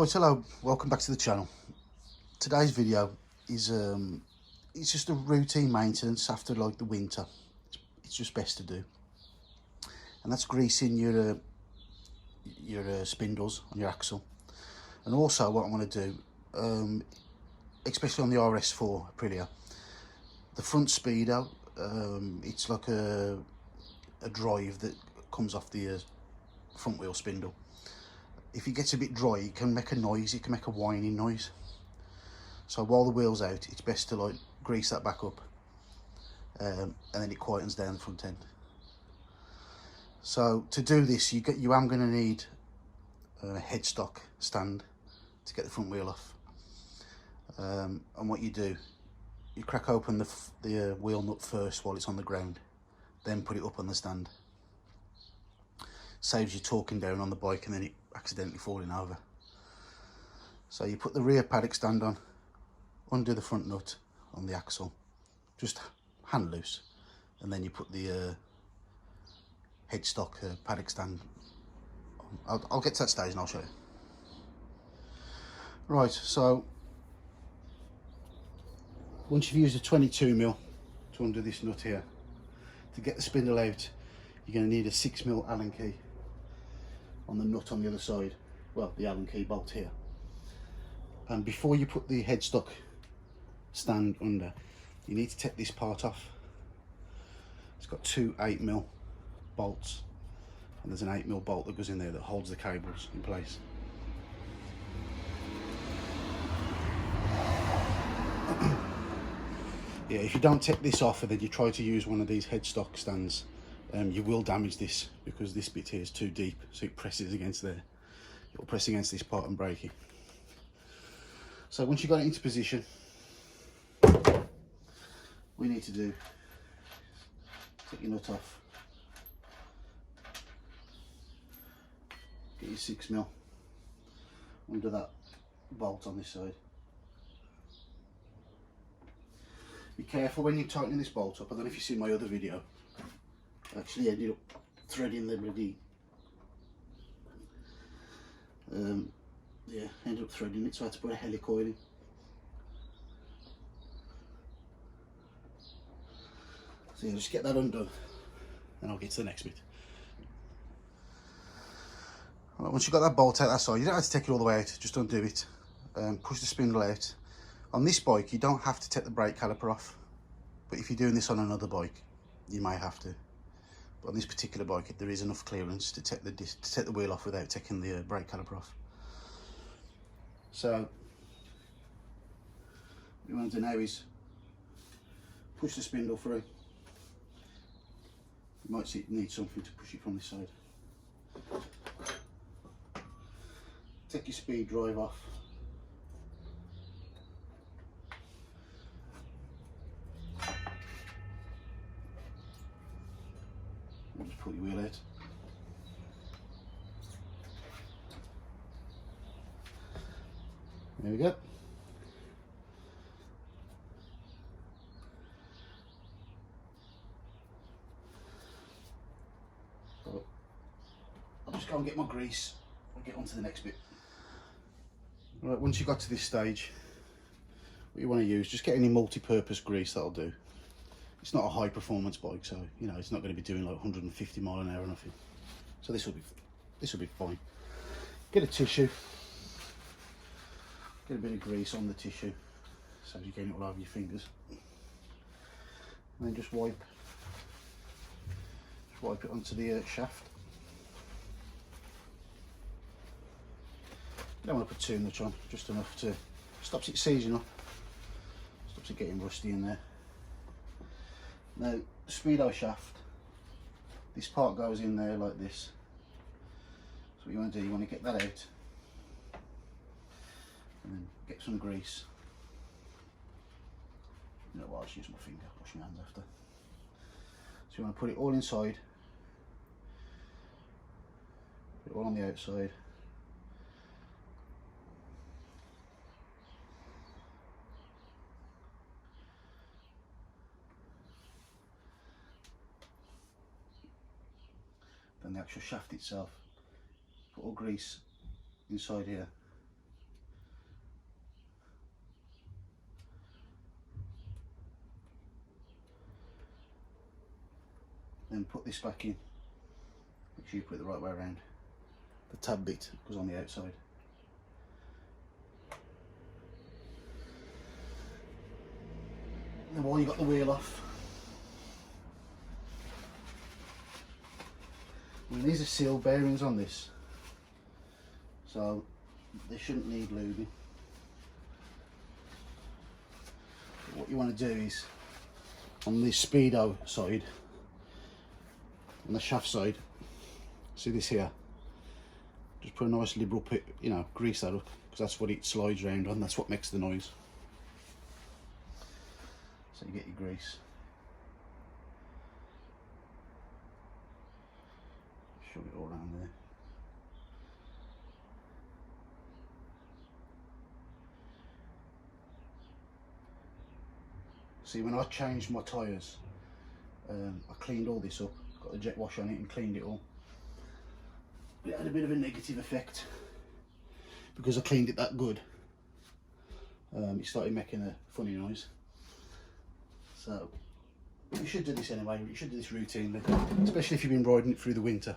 Right, hello, welcome back to the channel. Today's video is it's just a routine maintenance after like the winter. It's just best to do, and that's greasing your spindles on your axle. And also what I want to do, especially on the RS4 Aprilia, the front Speedo, it's like a drive that comes off the front wheel spindle. If it gets a bit dry, it can make a noise, it can make a whining noise. So while the wheel's out, it's best to like grease that back up, and then it quietens down the front end. So to do this, you am going to need a headstock stand to get the front wheel off. And what you do, you crack open the wheel nut first while it's on the ground, then put it up on the stand. Saves you talking down on the bike and then it accidentally falling over. So you put the rear paddock stand on, undo the front nut on the axle, just hand loose, and then you put the headstock paddock stand on. I'll get to that stage and I'll show you. Right, so once you've used a 22mm to undo this nut here, to get the spindle out, you're going to need a 6mm Allen key on the nut on the other side, well, the Allen key bolt here. And before you put the headstock stand under, you need to take this part off. It's got two 8mm bolts, and there's an 8mm bolt that goes in there that holds the cables in place. Yeah, if you don't take this off and then you try to use one of these headstock stands, you will damage this, because this bit here is too deep, so it presses against there. It will press against this part and break it. So once you've got it into position, what we need to do, take your nut off, get your 6mm under that bolt on this side. Be careful when you're tightening this bolt up. I don't know if you've seen my other video. I actually ended up threading the bloody, yeah, ended up threading it, so I had to put a helicoil in. So yeah, just get that undone, and I'll get to the next bit. Right, once you've got that bolt out that side, you don't have to take it all the way out, just undo it. Push the spindle out. On this bike, you don't have to take the brake caliper off, but if you're doing this on another bike, you may have to. But on this particular bike, there is enough clearance to take the wheel off without taking the brake caliper off. So what you want to do now is push the spindle through. You might need something to push it from this side. Take your speed drive off. Just pull your wheel out. There we go. So I'll just go and get my grease and get on to the next bit. Right, once you've got to this stage, what you want to use, just get any multi-purpose grease, that'll do. It's not a high performance bike, so you know it's not going to be doing like 150 mile an hour or nothing. So this will be fine. Get a tissue, get a bit of grease on the tissue, so you're getting it all over your fingers, and then just wipe it onto the shaft. You don't want to put too much on, just enough to stops it seizing up, stops it getting rusty in there. Now, the Speedo shaft, this part goes in there like this. So what you want to do, you want to get that out and then get some grease. You know what, I'll just use my finger, wash my hands after. So you want to put it all inside, put it all on the outside. Then the actual shaft itself, put all grease inside here, then put this back in. Make sure you put it the right way around. The tab bit goes on the outside. And while you got the wheel off, I mean, these are seal bearings on this, so they shouldn't need lubing. But what you want to do is, on the Speedo side, on the shaft side, see this here, just put a nice liberal pit, you know, grease that up, because that's what it slides around on, that's what makes the noise. So you get your grease. Shove it all around there. See, when I changed my tyres, I cleaned all this up, got a jet wash on it and cleaned it all. But it had a bit of a negative effect because I cleaned it that good. It started making a funny noise. So you should do this anyway. You should do this routinely, especially if you've been riding it through the winter.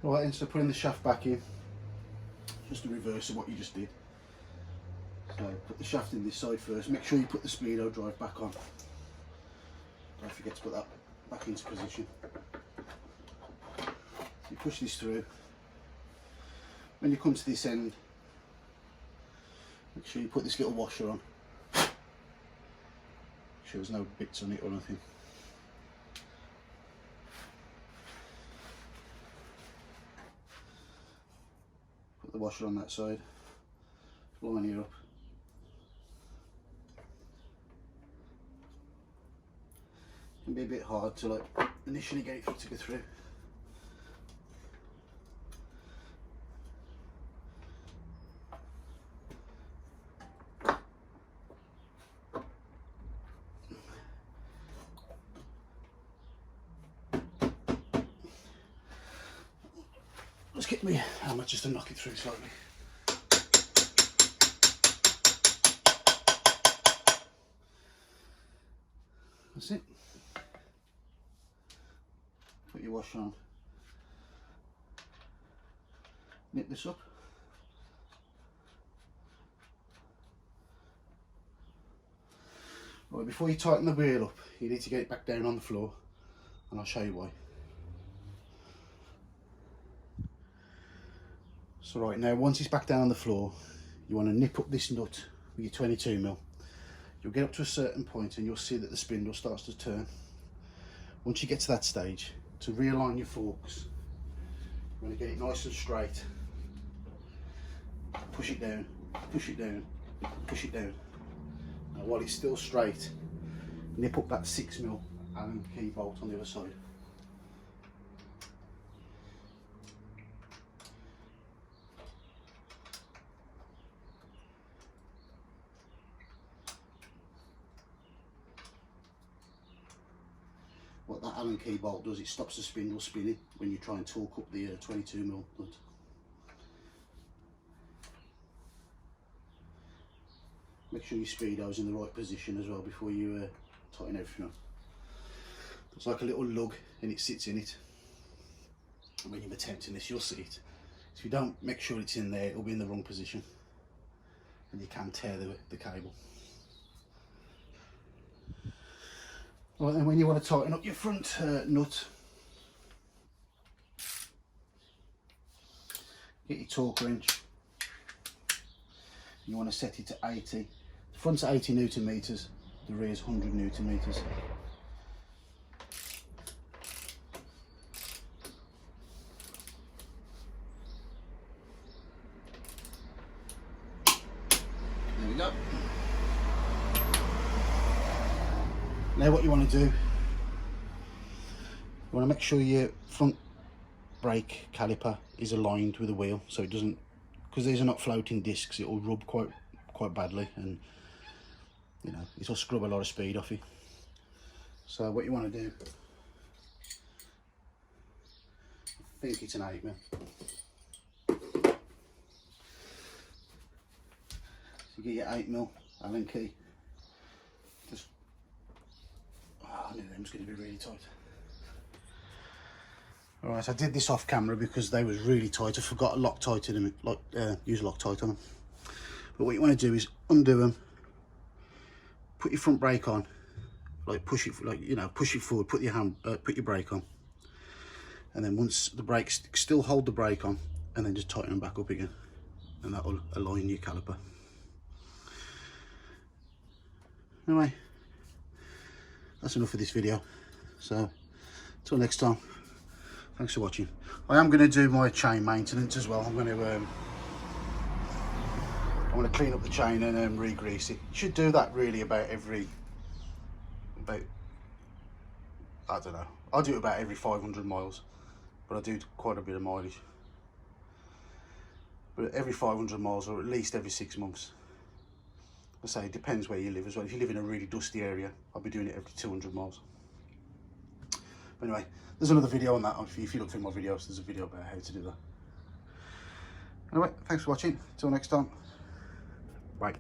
Right, and so putting the shaft back in, just the reverse of what you just did. So put the shaft in this side first. Make sure you put the Speedo drive back on. Don't forget to put that back into position. So you push this through. When you come to this end, make sure you put this little washer on. Make sure there's no bits on it or anything. Put the washer on that side. Line it up. It can be a bit hard to like initially get it to go through. Let's get me hammer just to knock it through slightly. That's it. Put your washer on. Nip this up. Right, before you tighten the wheel up, you need to get it back down on the floor, and I'll show you why. So right now, once it's back down on the floor, you want to nip up this nut with your 22mm. You'll get up to a certain point and you'll see that the spindle starts to turn. Once you get to that stage, to realign your forks, you want to get it nice and straight. Push it down, push it down, push it down. Now while it's still straight, nip up that 6mm Allen key bolt on the other side. What that Allen key bolt does, it stops the spindle spinning when you try and torque up the 22mm nut. Make sure your Speedo's in the right position as well before you tighten everything up. There's like a little lug and it sits in it. And when you're attempting this, you'll see it. So if you don't make sure it's in there, it'll be in the wrong position and you can tear the cable. Right, then when you want to tighten up your front nut, get your torque wrench. You want to set it to 80. The front's 80 Newton meters, the rear's 100 Newton meters. There we go. Now what you want to do, you want to make sure your front brake caliper is aligned with the wheel, so it doesn't, because these are not floating discs, it will rub quite badly, and you know, it'll scrub a lot of speed off you. So what you want to do, I think it's an 8mm. So you get your 8mm Allen key, Just, oh, I knew them was going to be really tight. Alright, so I did this off camera because they was really tight. I forgot to Loctite them, use Loctite on them. But what you want to do is undo them, put your front brake on, like push it, like, you know, push it forward, put your brake on, and then once the brakes, still hold the brake on, and then just tighten them back up again, and that will align your caliper. Anyway, that's enough of this video. So until next time, thanks for watching. I am going to do my chain maintenance as well. I'm going to clean up the chain and re-grease it. You should do that really about I don't know, I do it about every 500 miles, but I do quite a bit of mileage. But every 500 miles, or at least every 6 months. I say, it depends where you live as well. If you live in a really dusty area, I'll be doing it every 200 miles. But anyway, there's another video on that. If you look through my videos, there's a video about how to do that. Anyway, thanks for watching. Till next time. Bye.